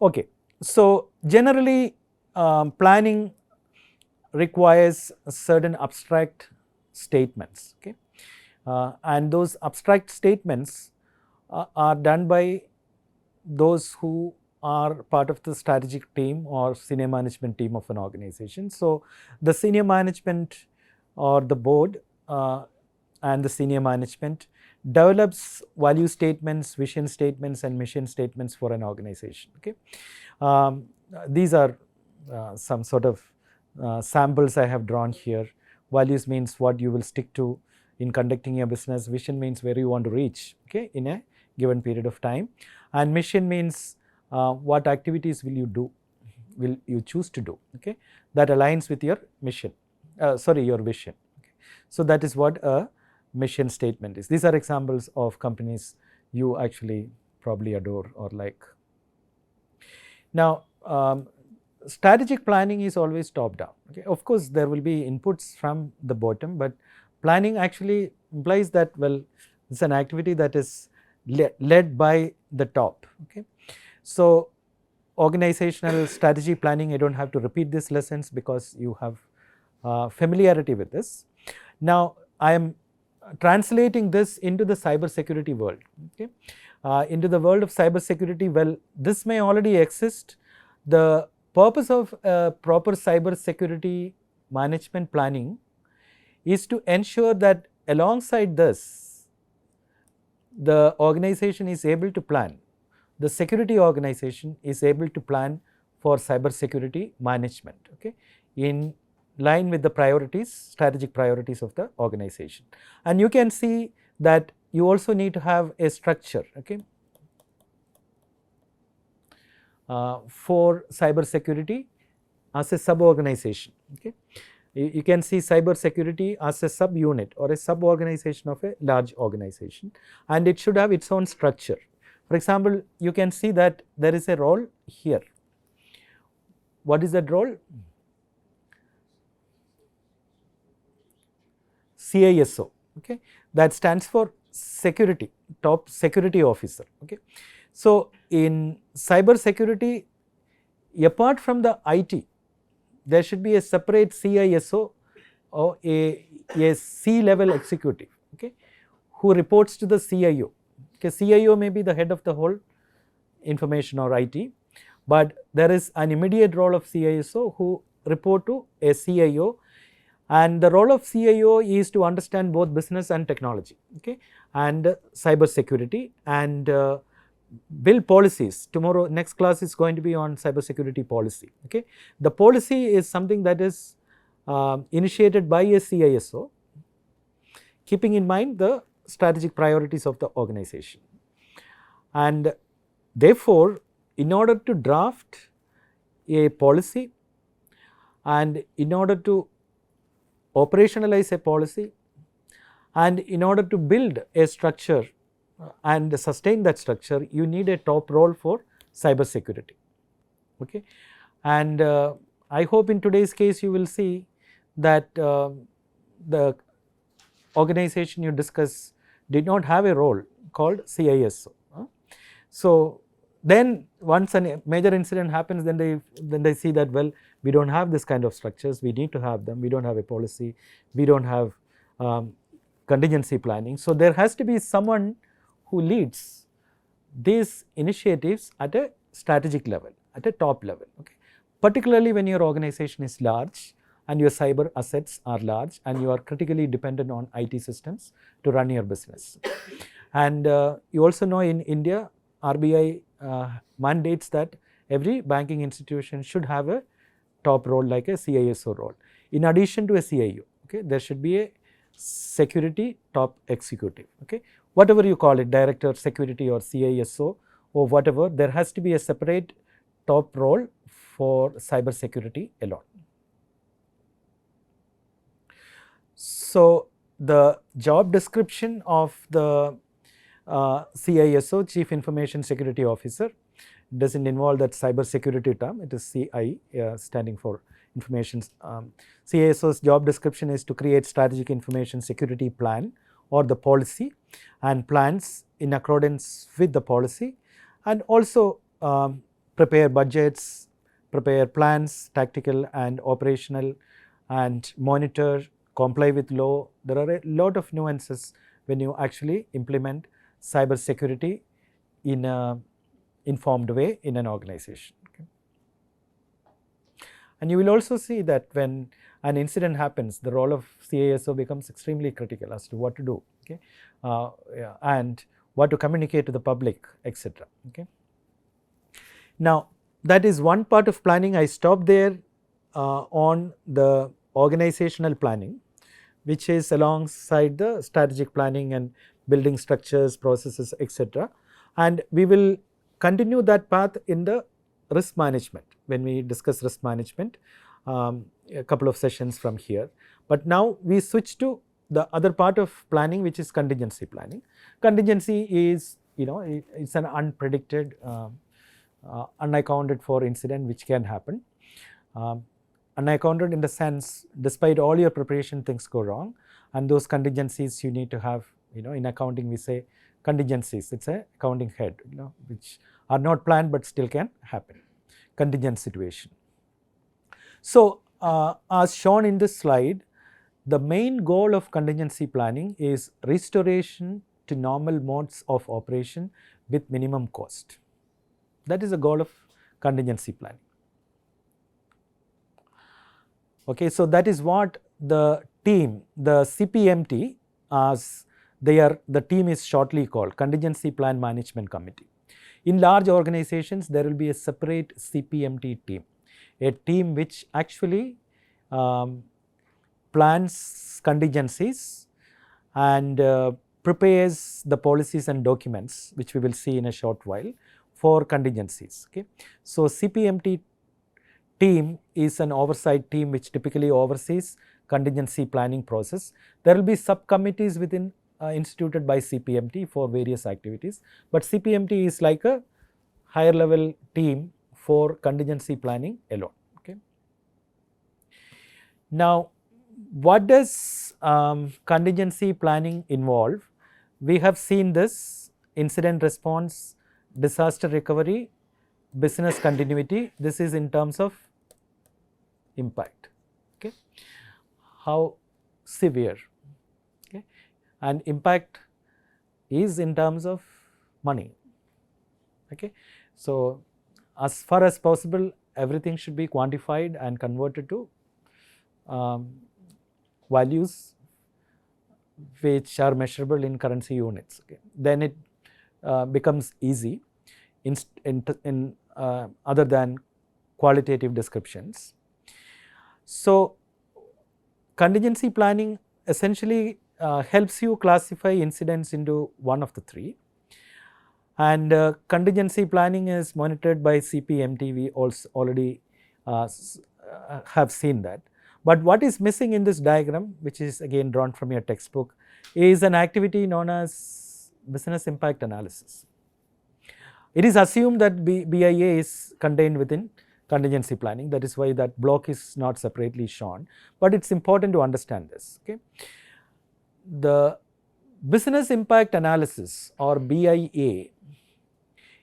Okay, so generally planning requires certain abstract statements, okay, and those abstract statements are done by those who are part of the strategic team or senior management team of an organization. So the senior management or the board and the senior management develops value statements, vision statements and mission statements for an organization, okay. These are some sort of samples I have drawn here. Values means what you will stick to in conducting your business. Vision means where you want to reach, okay, in a given period of time. And mission means what activities will you do, will you choose to do, okay, that aligns with your mission, your vision. Okay. So that is what a mission statement is. These are examples of companies you actually probably adore or like. Now, strategic planning is always top down, okay. Of course there will be inputs from the bottom, but planning actually implies that, well, it's an activity that is led by the top, okay. So organizational strategy planning, I don't have to repeat these lessons because you have familiarity with this. Now I am translating this into the cybersecurity world, okay. Into the world of cybersecurity, well, this may already exist. The purpose of proper cybersecurity management planning is to ensure that alongside this, the organization is able to plan, the security organization is able to plan for cybersecurity management, okay, in line with the priorities, strategic priorities of the organization. And you can see that you also need to have a structure, okay, for cybersecurity as a sub-organization, okay. You can see cybersecurity as a sub-unit or a sub-organization of a large organization, and it should have its own structure. For example, you can see that there is a role here. What is that role? CISO, okay, that stands for security, top security officer, okay. So in cyber security, apart from the IT, there should be a separate CISO or a C-level executive, okay, who reports to the CIO. Okay, CIO may be the head of the whole information or IT, but there is an immediate role of CISO who report to a CIO, and the role of CIO is to understand both business and technology, okay, and cyber security, and build policies. Tomorrow, next class is going to be on cybersecurity policy, okay. The policy is something that is initiated by a CISO, keeping in mind the strategic priorities of the organization. And therefore, in order to draft a policy and in order to operationalize a policy and in order to build a structure and sustain that structure, you need a top role for cyber security, okay. And I hope in today's case you will see that the organization you discuss did not have a role called CISO. So then once a major incident happens, then they see that, well, we don't have this kind of structures, we need to have them, we don't have a policy, we don't have contingency planning. So there has to be someone who leads these initiatives at a strategic level, at a top level, okay. Particularly when your organization is large and your cyber assets are large and you are critically dependent on IT systems to run your business. And you also know in India, RBI mandates that every banking institution should have a top role like a CISO role. In addition to a CIO, okay, there should be a security top executive, okay. Whatever you call it, director security or CISO or whatever, there has to be a separate top role for cyber security alone. So the job description of the CISO, Chief Information Security Officer, doesn't involve that cyber security term, it is CI standing for information. CISO's job description is to create strategic information security plan or the policy and plans in accordance with the policy, and also prepare budgets, prepare plans, tactical and operational, and monitor, comply with law. There are a lot of nuances when you actually implement cyber security in a informed way in an organization. Okay. And you will also see that when an incident happens, the role of CISO becomes extremely critical as to what to do, okay, and what to communicate to the public, etc. Okay. Now, that is one part of planning. I stopped there on the organizational planning, which is alongside the strategic planning and building structures, processes, etc. And we will continue that path in the risk management when we discuss risk management a couple of sessions from here. But now we switch to the other part of planning, which is contingency planning. Contingency is, it's an unpredicted, unaccounted for incident which can happen. Unaccounted in the sense, despite all your preparation, things go wrong, and those contingencies you need to have, in accounting we say contingencies, it's a accounting head, which are not planned but still can happen, contingent situation. So, as shown in this slide, the main goal of contingency planning is restoration to normal modes of operation with minimum cost. That is the goal of contingency planning. Okay, so that is what the team, the CPMT, as the team is shortly called, Contingency Plan Management Committee. In large organizations, there will be a separate CPMT team, a team which actually plans contingencies and prepares the policies and documents, which we will see in a short while, for contingencies. Okay. So, CPMT team is an oversight team which typically oversees contingency planning process. There will be subcommittees within instituted by CPMT for various activities, but CPMT is like a higher level team for contingency planning alone. Okay. Now, what does contingency planning involve? We have seen this: incident response, disaster recovery, business continuity. This is in terms of impact, okay, how severe, okay, and impact is in terms of money. Okay. So, as far as possible, everything should be quantified and converted to values which are measurable in currency units. Okay. Then it becomes easy in other than qualitative descriptions. So, contingency planning essentially helps you classify incidents into one of the three, and contingency planning is monitored by CPMT. We also already have seen that. But what is missing in this diagram, which is again drawn from your textbook, is an activity known as business impact analysis. It is assumed that BIA is contained within contingency planning. That is why that block is not separately shown, but it is important to understand this. Okay. The business impact analysis, or BIA,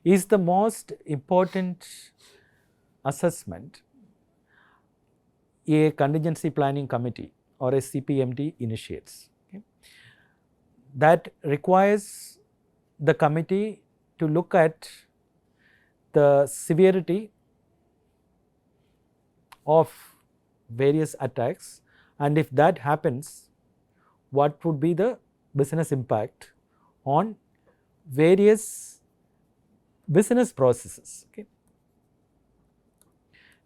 is the most important assessment a contingency planning committee or a CPMT initiates. Okay. That requires the committee to look at the severity of various attacks, and if that happens, what would be the business impact on various business processes. Okay.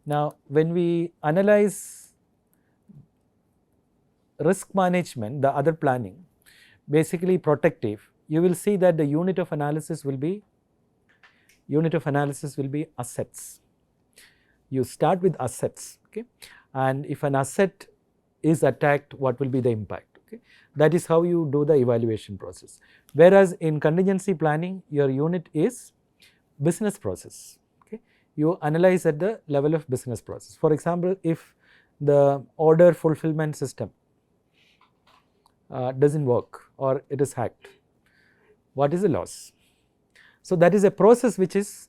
Now, when we analyze risk management, the other planning, basically protective, you will see that the unit of analysis will be assets. You start with assets, okay, and if an asset is attacked, what will be the impact? Okay, that is how you do the evaluation process. Whereas in contingency planning, your unit is business process. Okay, you analyze at the level of business process. For example, if the order fulfillment system doesn't work or it is hacked, what is the loss? So that is a process which is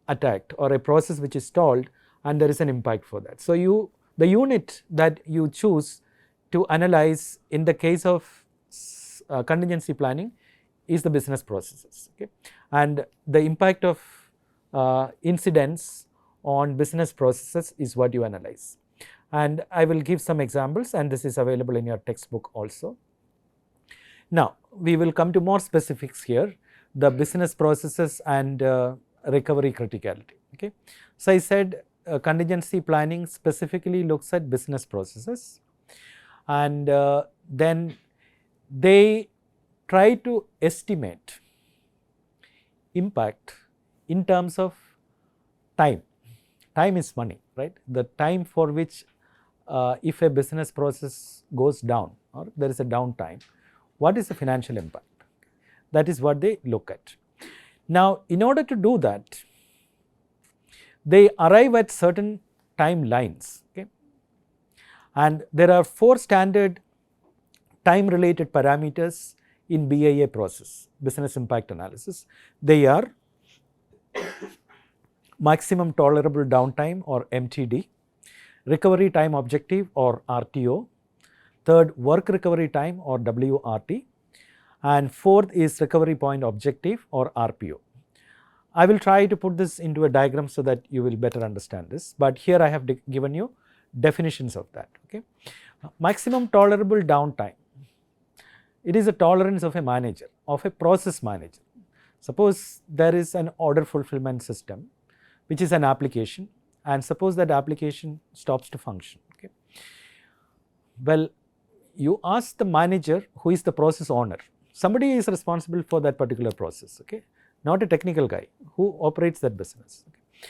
attacked or a process which is stalled, and there is an impact for that. So the unit that you choose to analyze in the case of contingency planning is the business processes, okay? And the impact of incidents on business processes is what you analyze. And I will give some examples, and this is available in your textbook also. Now, we will come to more specifics here, the business processes and recovery criticality, okay? So, I said contingency planning specifically looks at business processes, and then they try to estimate impact in terms of time. Time is money, right? The time for which if a business process goes down or there is a downtime, what is the financial impact? That is what they look at. Now, in order to do that, they arrive at certain timelines, okay? And there are 4 standard time related parameters in BIA process, business impact analysis. They are maximum tolerable downtime or MTD, recovery time objective or RTO, third work recovery time or WRT, and fourth is recovery point objective or RPO. I will try to put this into a diagram so that you will better understand this, but here I have given you definitions of that, okay? Maximum tolerable downtime, it is a tolerance of a manager, of a process manager. Suppose there is an order fulfillment system which is an application, and suppose that application stops to function, okay? Well, you ask the manager who is the process owner, somebody is responsible for that particular process, okay? Not a technical guy who operates that business, okay?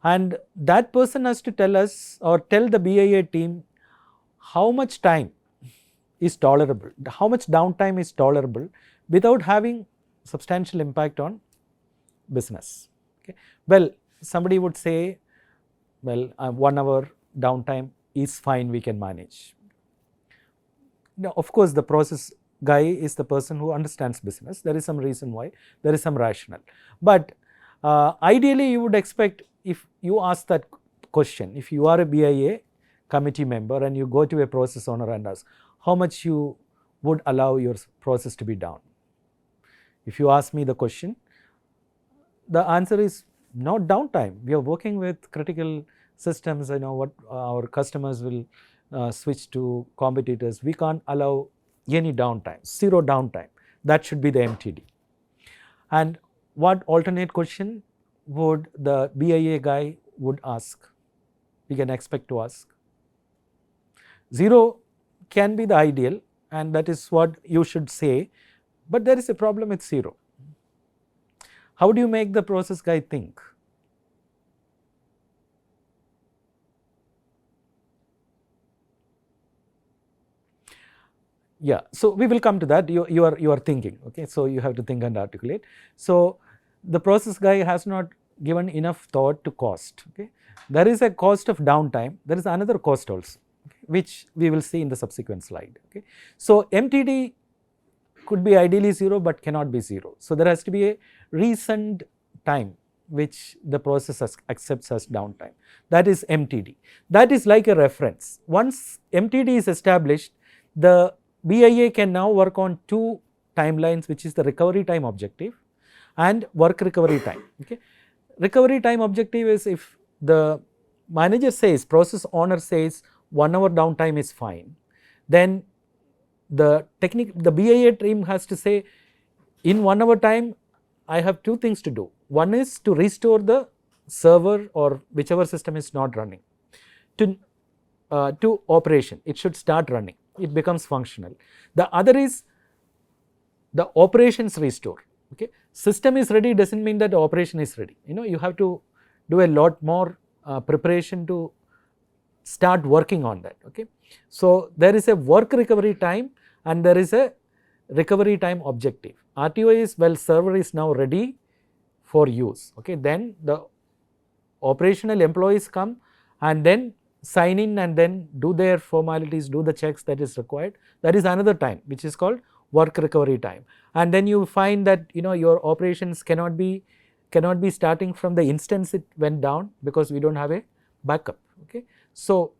And that person has to tell us or tell the BIA team how much time is tolerable, how much downtime is tolerable without having substantial impact on business, okay? Well, somebody would say, well, 1 hour downtime is fine, we can manage. Now, of course, the process guy is the person who understands business. There is some reason why, there is some rationale. But ideally, you would expect, if you ask that question, if you are a BIA committee member and you go to a process owner and ask how much you would allow your process to be down. If you ask me the question, the answer is not downtime. We are working with critical systems, I know what our customers will switch to competitors. We can't allow any downtime, 0 downtime. That should be the MTD. And what alternate question would the BIA guy would ask? We can expect to ask. 0 can be the ideal, and that is what you should say, but there is a problem with 0. How do you make the process guy think? Yeah, so we will come to that. You are thinking, okay? So you have to think and articulate. So the process guy has not given enough thought to cost, okay? There is a cost of downtime. There is another cost also, okay, which we will see in the subsequent slide, okay? So MTD could be ideally 0 but cannot be 0. So there has to be a reasoned time which the process accepts as downtime. That is MTD. That is like a reference. Once MTD is established, the BIA can now work on 2 timelines, which is the recovery time objective and work recovery time, okay? Recovery time objective is if the manager says, process owner says 1 hour downtime is fine, then the BIA team has to say, in 1 hour time I have 2 things to do. One is to restore the server or whichever system is not running to operation. It should start running, it becomes functional. The other is the operations restore, okay? System is ready does not mean that the operation is ready. You know, you have to do a lot more preparation to start working on that, okay? So there is a work recovery time and there is a recovery time objective. RTO is, well, server is now ready for use, okay? Then the operational employees come and then sign in and then do their formalities, do the checks that is required. That is another time which is called work recovery time. And then you find that, you know, your operations cannot be cannot be starting from the instance it went down, because we do not have a backup. Okay. So,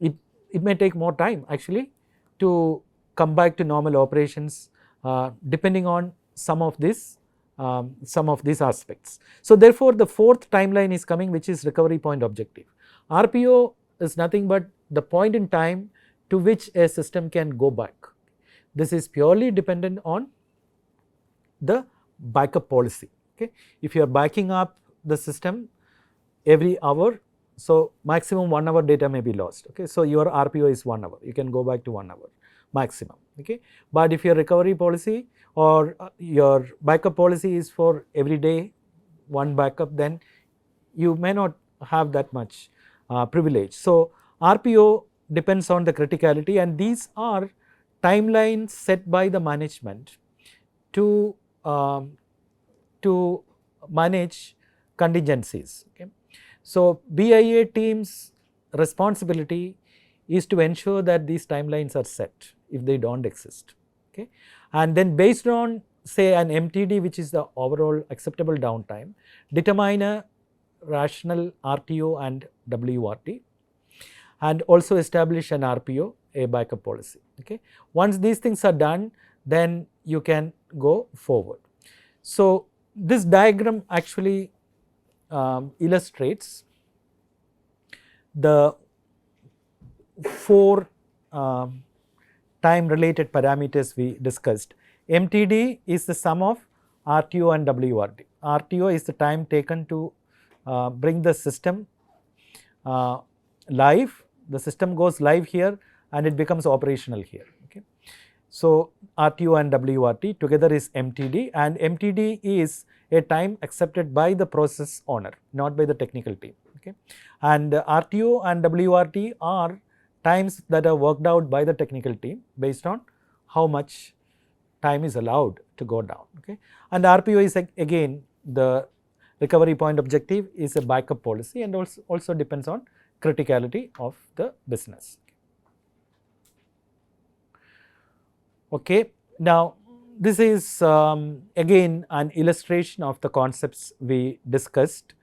it may take more time actually to come back to normal operations, depending on some of these aspects. So, therefore, the fourth timeline is coming, which is recovery point objective. RPO is nothing but the point in time to which a system can go back. This is purely dependent on the backup policy. Okay. If you are backing up the system every hour, so maximum 1 hour data may be lost. Okay. So, your RPO is 1 hour, you can go back to 1 hour maximum. Okay. But if your recovery policy or your backup policy is for every day one backup, then you may not have that much privilege. So, RPO depends on the criticality, and these are timelines set by the management to manage contingencies. Okay. So, BIA team's responsibility is to ensure that these timelines are set if they do not exist. Okay. And then based on say an MTD, which is the overall acceptable downtime, determine a rational RTO and WRT, and also establish an RPO, a backup policy. Okay. Once these things are done, then you can go forward. So, this diagram actually illustrates the 4 time related parameters we discussed. MTD is the sum of RTO and WRT. RTO is the time taken to bring the system live. The system goes live here and it becomes operational here. Okay. So, RTO and WRT together is MTD, and MTD is a time accepted by the process owner, not by the technical team. Okay. And RTO and WRT are times that are worked out by the technical team based on how much time is allowed to go down. Okay. And RPO is again the recovery point objective, is a backup policy, and also depends on criticality of the business. Okay. Now, this is again an illustration of the concepts we discussed.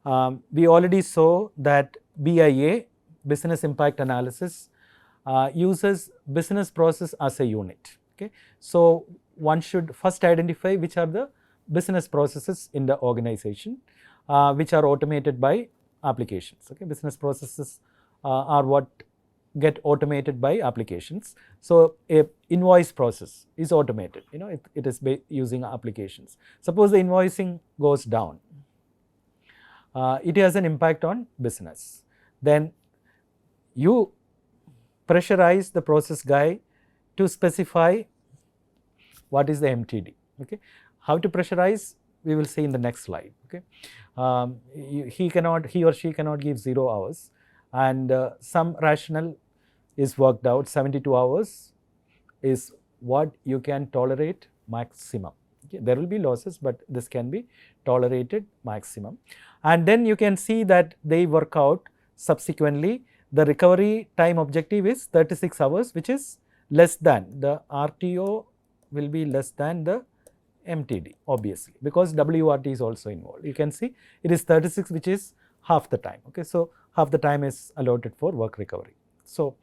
We already saw that BIA, business impact analysis, uses business process as a unit. Okay. So, one should first identify which are the business processes in the organization, which are automated by applications. Okay. Business processes are what get automated by applications. So, a invoice process is automated, it is using applications. Suppose the invoicing goes down, it has an impact on business. Then you pressurize the process guy to specify what is the MTD. Okay. How to pressurize, we will see in the next slide. Okay. He or she cannot give 0 hours, and some rationale is worked out. 72 hours is what you can tolerate maximum. Okay. There will be losses, but this can be tolerated maximum. And then you can see that they work out subsequently. The recovery time objective is 36 hours, which is less than the RTO, will be less than the MTD, obviously, because WRT is also involved. You can see it is 36, which is half the time. Okay. So, half the time is allotted for work recovery. So,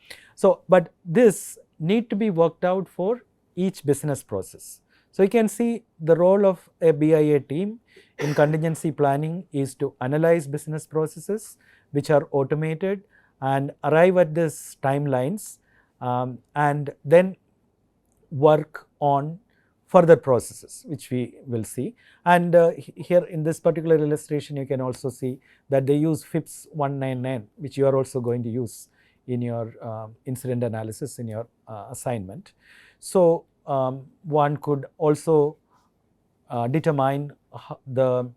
but this need to be worked out for each business process. So, you can see the role of a BIA team in contingency planning is to analyze business processes which are automated and arrive at these timelines, and then work on further processes, which we will see. And here in this particular illustration, you can also see that they use FIPS 199, which you are also going to use in your incident analysis in your assignment. So, one could also determine the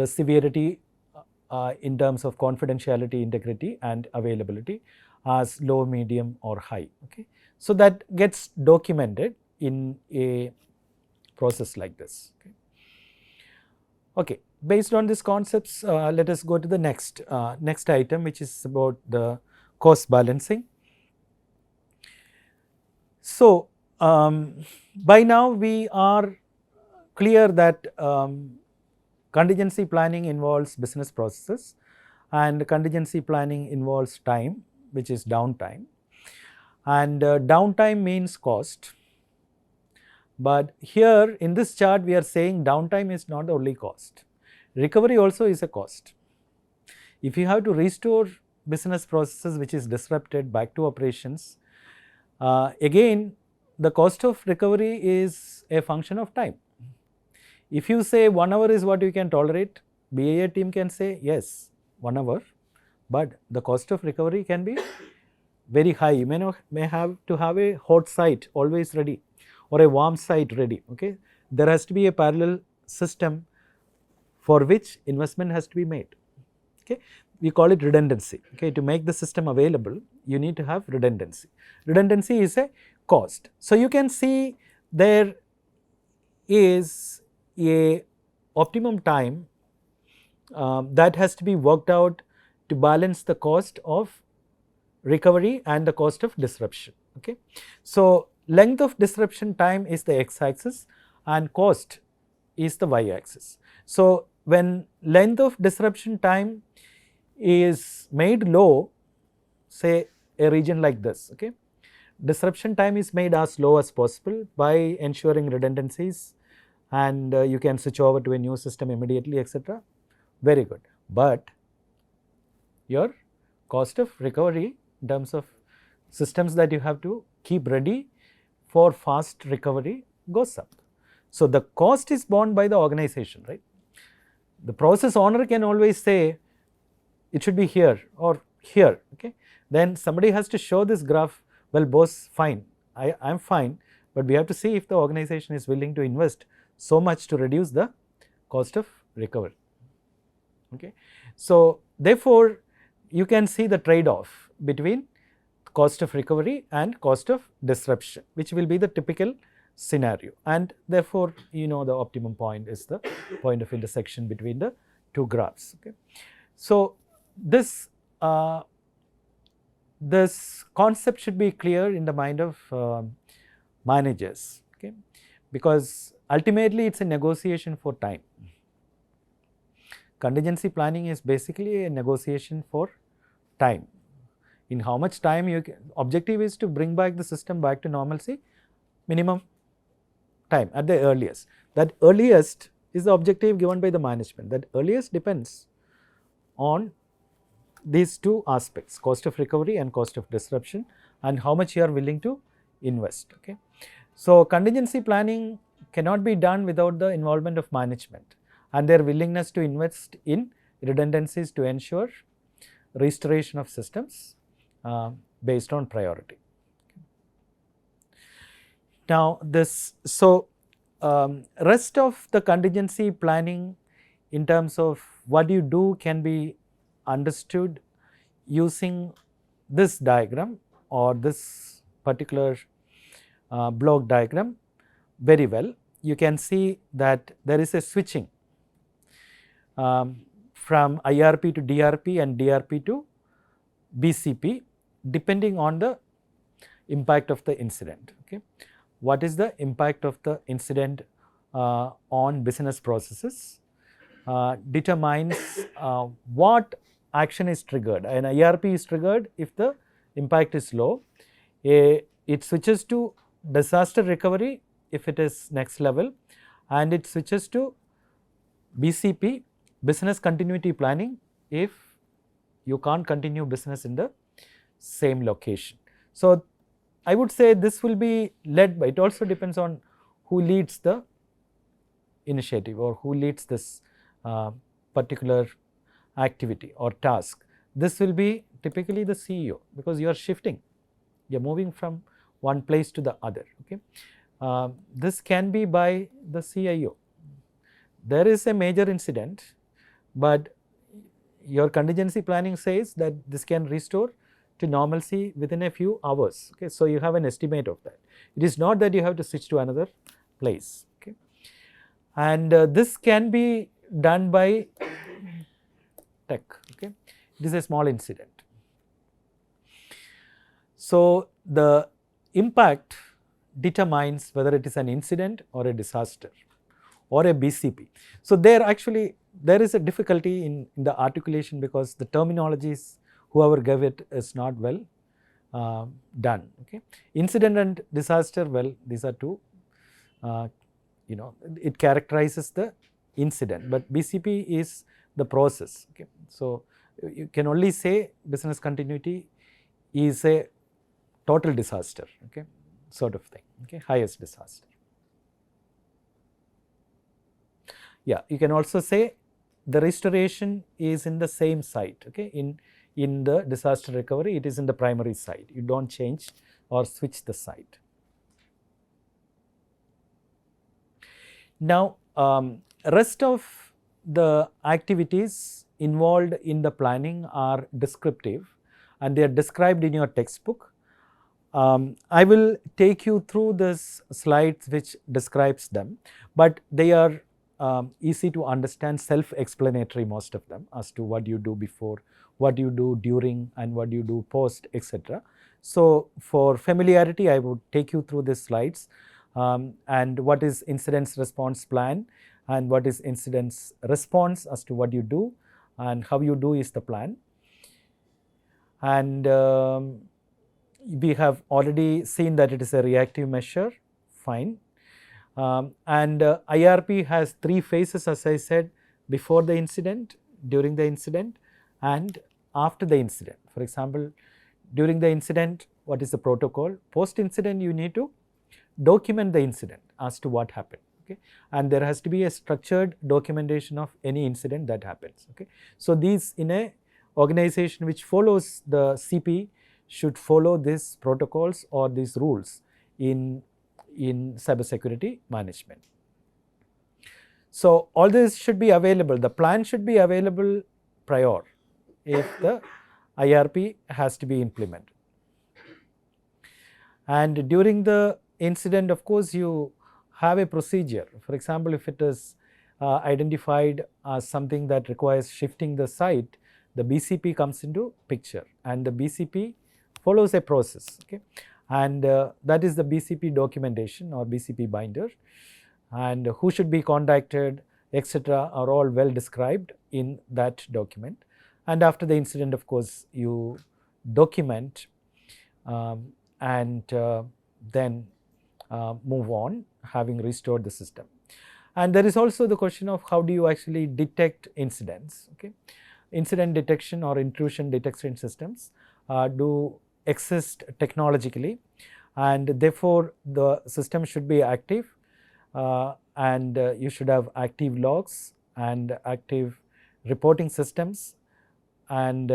severity in terms of confidentiality, integrity and availability as low, medium or high. Okay. So, that gets documented in a process like this. Okay. Okay. Based on these concepts, let us go to the next item, which is about the cost balancing. So, by now we are clear that contingency planning involves business processes, and contingency planning involves time, which is downtime. And downtime means cost. But here in this chart we are saying downtime is not the only cost. Recovery also is a cost. If you have to restore business processes which is disrupted back to operations, again the cost of recovery is a function of time. If you say 1 hour is what you can tolerate, BAA team can say yes 1 hour, but the cost of recovery can be very high. You may have to have a hot site always ready or a warm site ready. Okay, there has to be a parallel system for which investment has to be made. Okay, we call it redundancy. Okay, to make the system available, you need to have redundancy. Redundancy is a cost. So you can see there is a optimum time that has to be worked out to balance the cost of recovery and the cost of disruption. Okay, so length of disruption time is the x-axis and cost is the y-axis. So when length of disruption time is made low, say a region like this, okay, disruption time is made as low as possible by ensuring redundancies, and you can switch over to a new system immediately, etc. Very good. But your cost of recovery in terms of systems that you have to keep ready for fast recovery goes up. So the cost is borne by the organization, right? The process owner can always say it should be here or here. Okay, then somebody has to show this graph. Well, boss, fine, I'm fine, but we have to see if the organization is willing to invest so much to reduce the cost of recovery. Okay, so therefore you can see the trade-off between cost of recovery and cost of disruption, which will be the typical scenario, and therefore you know the optimum point is the point of intersection between the two graphs. Okay, so this this concept should be clear in the mind of managers. Okay, because ultimately it's a negotiation for time. Contingency planning is basically a negotiation for time. In how much time you can, objective is to bring back the system back to normalcy, minimum time at the earliest. That earliest is the objective given by the management. That earliest depends on these two aspects, cost of recovery and cost of disruption, and how much you are willing to invest. Okay, so contingency planning cannot be done without the involvement of management and their willingness to invest in redundancies to ensure restoration of systems based on priority. Now this, so rest of the contingency planning in terms of what you do can be understood using this diagram or this particular block diagram very well. You can see that there is a switching from IRP to DRP and DRP to BCP depending on the impact of the incident. Okay, what is the impact of the incident on business processes determines what action is triggered. An IRP is triggered if the impact is low. It switches to disaster recovery if it is next level, and it switches to BCP, business continuity planning, if you can't continue business in the same location. So I would say this will be led by, it also depends on who leads the initiative or who leads this particular activity or task. This will be typically the CEO, because you are shifting, you are moving from one place to the other. Okay, this can be by the CIO. There is a major incident, but your contingency planning says that this can restore to normalcy within a few hours. Okay, so you have an estimate of that. It is not that you have to switch to another place. Okay, and this can be done by tech. Okay, it is a small incident. So the impact determines whether it is an incident or a disaster, or a BCP. So there is a difficulty in the articulation because the terminologies whoever gave it is not well done. Okay. Incident and disaster, well, these are two, it characterizes the incident, but BCP is the process. Okay. So you can only say business continuity is a total disaster, okay, sort of thing, okay, highest disaster. Yeah, you can also say the restoration is in the same site, okay, in the disaster recovery it is in the primary site, you don't change or switch the site. Now, rest of the activities involved in the planning are descriptive and they are described in your textbook. I will take you through this slides which describes them, but they are easy to understand, self-explanatory most of them, as to what you do before, what you do during and what you do post, etc. So for familiarity I would take you through these slides, and what is incident response plan and what is incident response as to what you do and how you do is the plan. And we have already seen that it is a reactive measure, fine. And IRP has 3 phases, as I said, before the incident, during the incident and after the incident. For example, during the incident, what is the protocol? Post incident, you need to document the incident as to what happened, okay, and there has to be a structured documentation of any incident that happens, okay. So these, in a organization which follows the CP, should follow these protocols or these rules in cybersecurity management. So all this should be available, the plan should be available prior if the IRP has to be implemented. And during the incident, of course, you have a procedure. For example, if it is identified as something that requires shifting the site, the BCP comes into picture and the BCP follows a process, okay, and that is the BCP documentation or BCP binder, and who should be contacted, etc., are all well described in that document. And after the incident, of course, you document and then move on, having restored the system. And there is also the question of how do you actually detect incidents, okay. Incident detection or intrusion detection systems do exist technologically, and therefore the system should be active, and you should have active logs and active reporting systems. And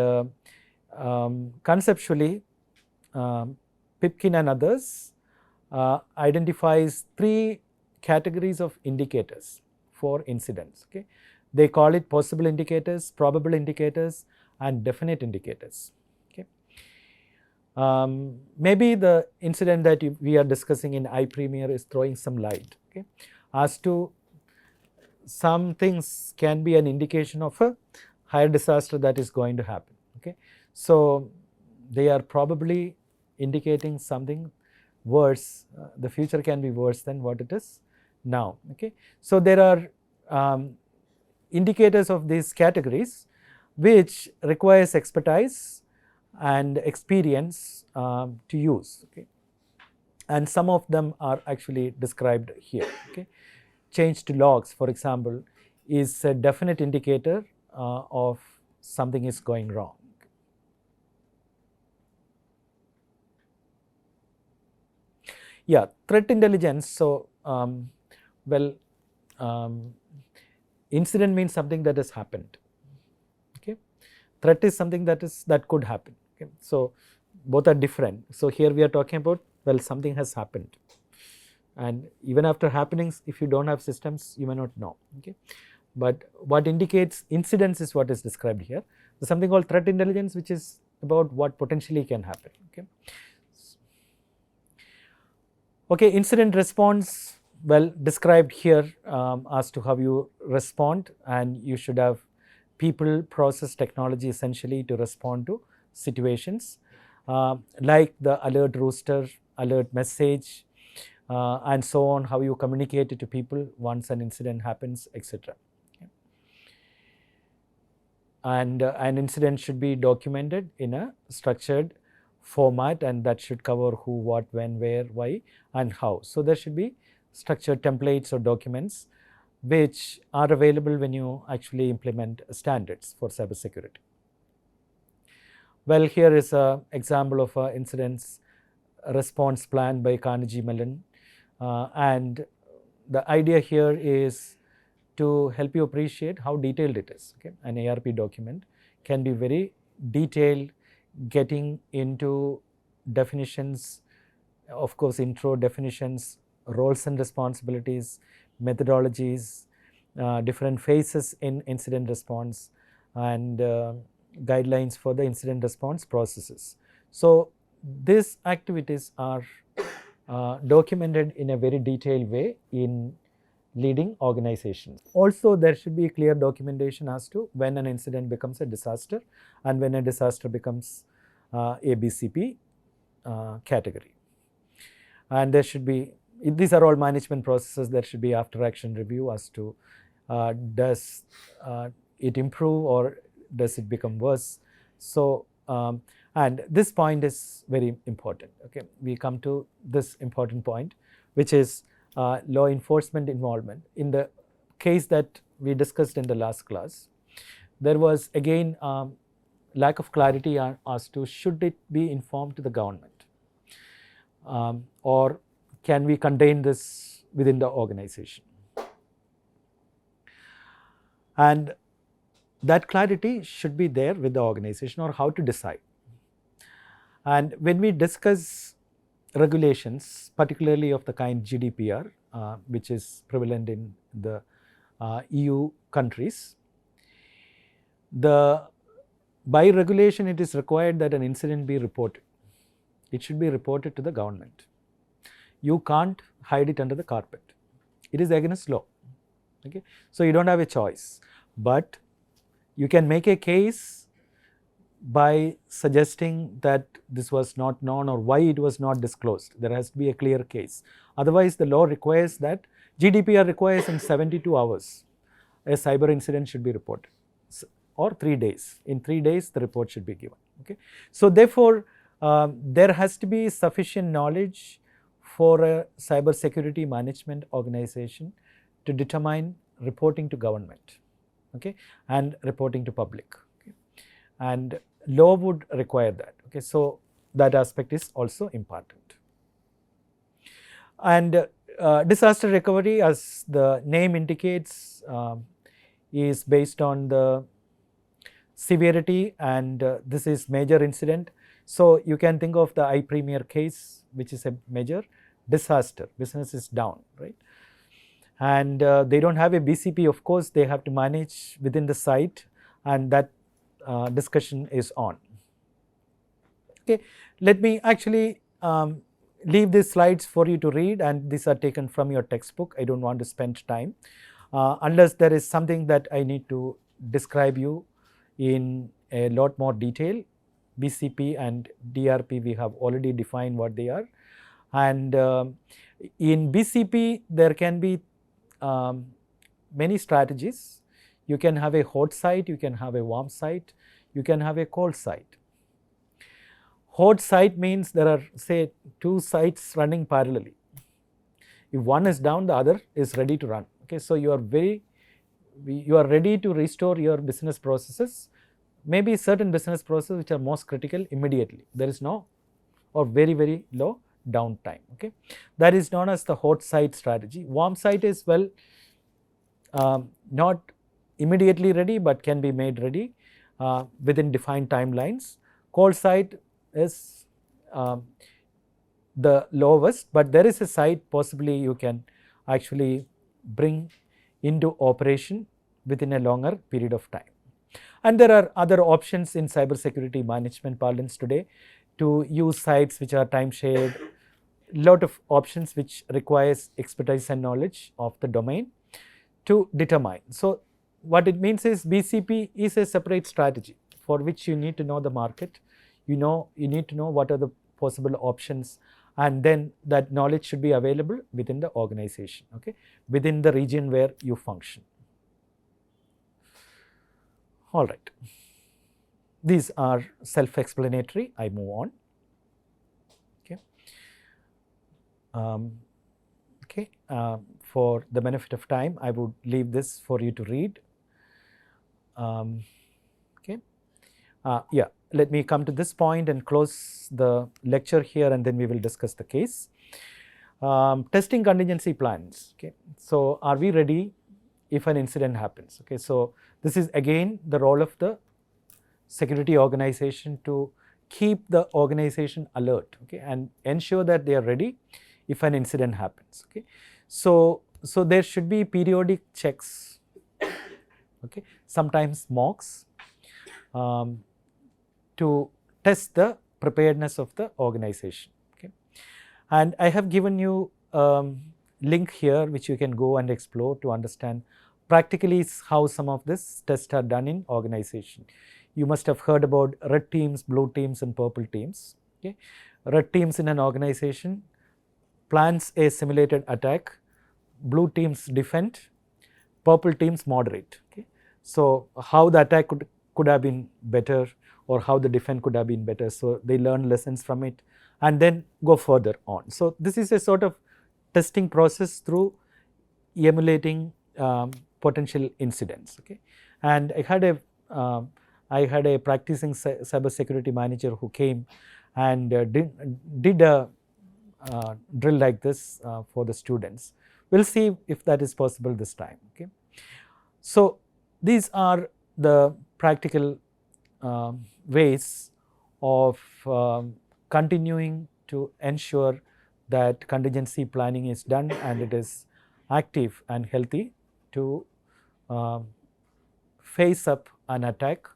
conceptually, Pipkin and others identifies 3 categories of indicators for incidents, okay. They call it possible indicators, probable indicators and definite indicators, okay. Maybe the incident that we are discussing in iPremier is throwing some light, okay, as to some things can be an indication of a higher disaster that is going to happen, okay. So they are probably indicating something worse, the future can be worse than what it is now, okay. So there are indicators of these categories which requires expertise and experience to use, okay, and some of them are actually described here, okay. Change to logs, for example, is a definite indicator of something is going wrong. Yeah, threat intelligence. So, incident means something that has happened, okay. Threat is something that could happen, okay. So both are different. So here we are talking about, well, something has happened, and even after happenings, if you don't have systems, you may not know, okay. But what indicates incidents is what is described here. There's something called threat intelligence, which is about what potentially can happen, okay. Okay, incident response, well, described here as to how you respond, and you should have people, process, technology essentially to respond to situations like the alert rooster, alert message, and so on, how you communicate it to people once an incident happens, etc. And an incident should be documented in a structured format, and that should cover who, what, when, where, why, and how. So there should be structured templates or documents which are available when you actually implement standards for cybersecurity. Well, here is an example of an incident response plan by Carnegie Mellon, and the idea here is to help you appreciate how detailed it is. Okay? An ARP document can be very detailed, getting into definitions, of course intro definitions, roles and responsibilities, methodologies, different phases in incident response, and guidelines for the incident response processes. So these activities are documented in a very detailed way in leading organizations. Also, there should be clear documentation as to when an incident becomes a disaster and when a disaster becomes a BCP category. And there should be, these are all management processes, there should be after action review as to does it improve or does it become worse. So, and this point is very important. Okay, we come to this important point, which is law enforcement involvement. In the case that we discussed in the last class, there was again lack of clarity as to should it be informed to the government, or can we contain this within the organization. And that clarity should be there with the organization, or how to decide. And when we discuss regulations, particularly of the kind GDPR, which is prevalent in the EU countries, by regulation it is required that an incident be reported. It should be reported to the government. You can't hide it under the carpet. It is against law. Okay? So you don't have a choice, but you can make a case by suggesting that this was not known or why it was not disclosed. There has to be a clear case. Otherwise, the law requires that, GDPR requires in 72 hours a cyber incident should be reported, or 3 days. In 3 days, the report should be given. Okay? So therefore, there has to be sufficient knowledge for a cyber security management organization to determine reporting to government, okay, and reporting to public. Okay? And law would require that. Okay? So that aspect is also important. And disaster recovery, as the name indicates, is based on the severity, and this is major incident. So you can think of the iPremier case, which is a major disaster. Business is down, right? And they don't have a BCP, of course, they have to manage within the site, and that discussion is on. Okay, let me actually leave these slides for you to read, and these are taken from your textbook. I don't want to spend time unless there is something that I need to describe you in a lot more detail. BCP and DRP, we have already defined what they are, and in BCP there can be many strategies. You can have a hot site, you can have a warm site, you can have a cold site. Hot site means there are, say, 2 sites running parallelly. If one is down, the other is ready to run. Okay, so you are ready to restore your business processes, maybe certain business processes which are most critical immediately. There is no or very, very low downtime. Okay, that is known as the hot site strategy. Warm site is, well, not immediately ready, but can be made ready within defined timelines. Cold site is the lowest, but there is a site possibly you can actually bring into operation within a longer period of time. And there are other options in cybersecurity management parlance today to use sites which are time shared, lot of options which requires expertise and knowledge of the domain to determine. So what it means is BCP is a separate strategy for which you need to know the market, you need to know what are the possible options, and then that knowledge should be available within the organization, okay, within the region where you function. All right. These are self-explanatory. I move on. Okay. For the benefit of time, I would leave this for you to read. Okay. Yeah. Let me come to this point and close the lecture here, and then we will discuss the case. Testing contingency plans. Okay. So, are we ready if an incident happens? Okay. So, this is again the role of the security organization to keep the organization alert, okay, and ensure that they are ready if an incident happens. Okay. So there should be periodic checks, okay, sometimes mocks, to test the preparedness of the organization. Okay. And I have given you link here which you can go and explore to understand practically how some of this tests are done in organization. You must have heard about red teams, blue teams and purple teams. Okay. Red teams in an organization plans a simulated attack, blue teams defend, purple teams moderate. Okay. So how the attack could have been better, or how the defense could have been better. So they learn lessons from it and then go further on. So this is a sort of testing process through emulating potential incidents. Okay. And I had a practicing cybersecurity manager who came and did a drill like this for the students. We'll see if that is possible this time. Okay. So these are the practical ways of continuing to ensure that contingency planning is done and it is active and healthy to face up an attack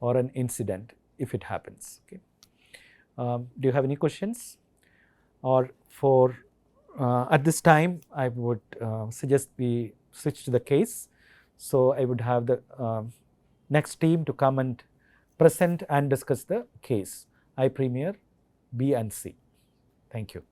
or an incident if it happens. Okay. Do you have any questions? Or for at this time, I would suggest we switch to the case. So I would have the next team to come and present and discuss the case, I Premier B and C. Thank you.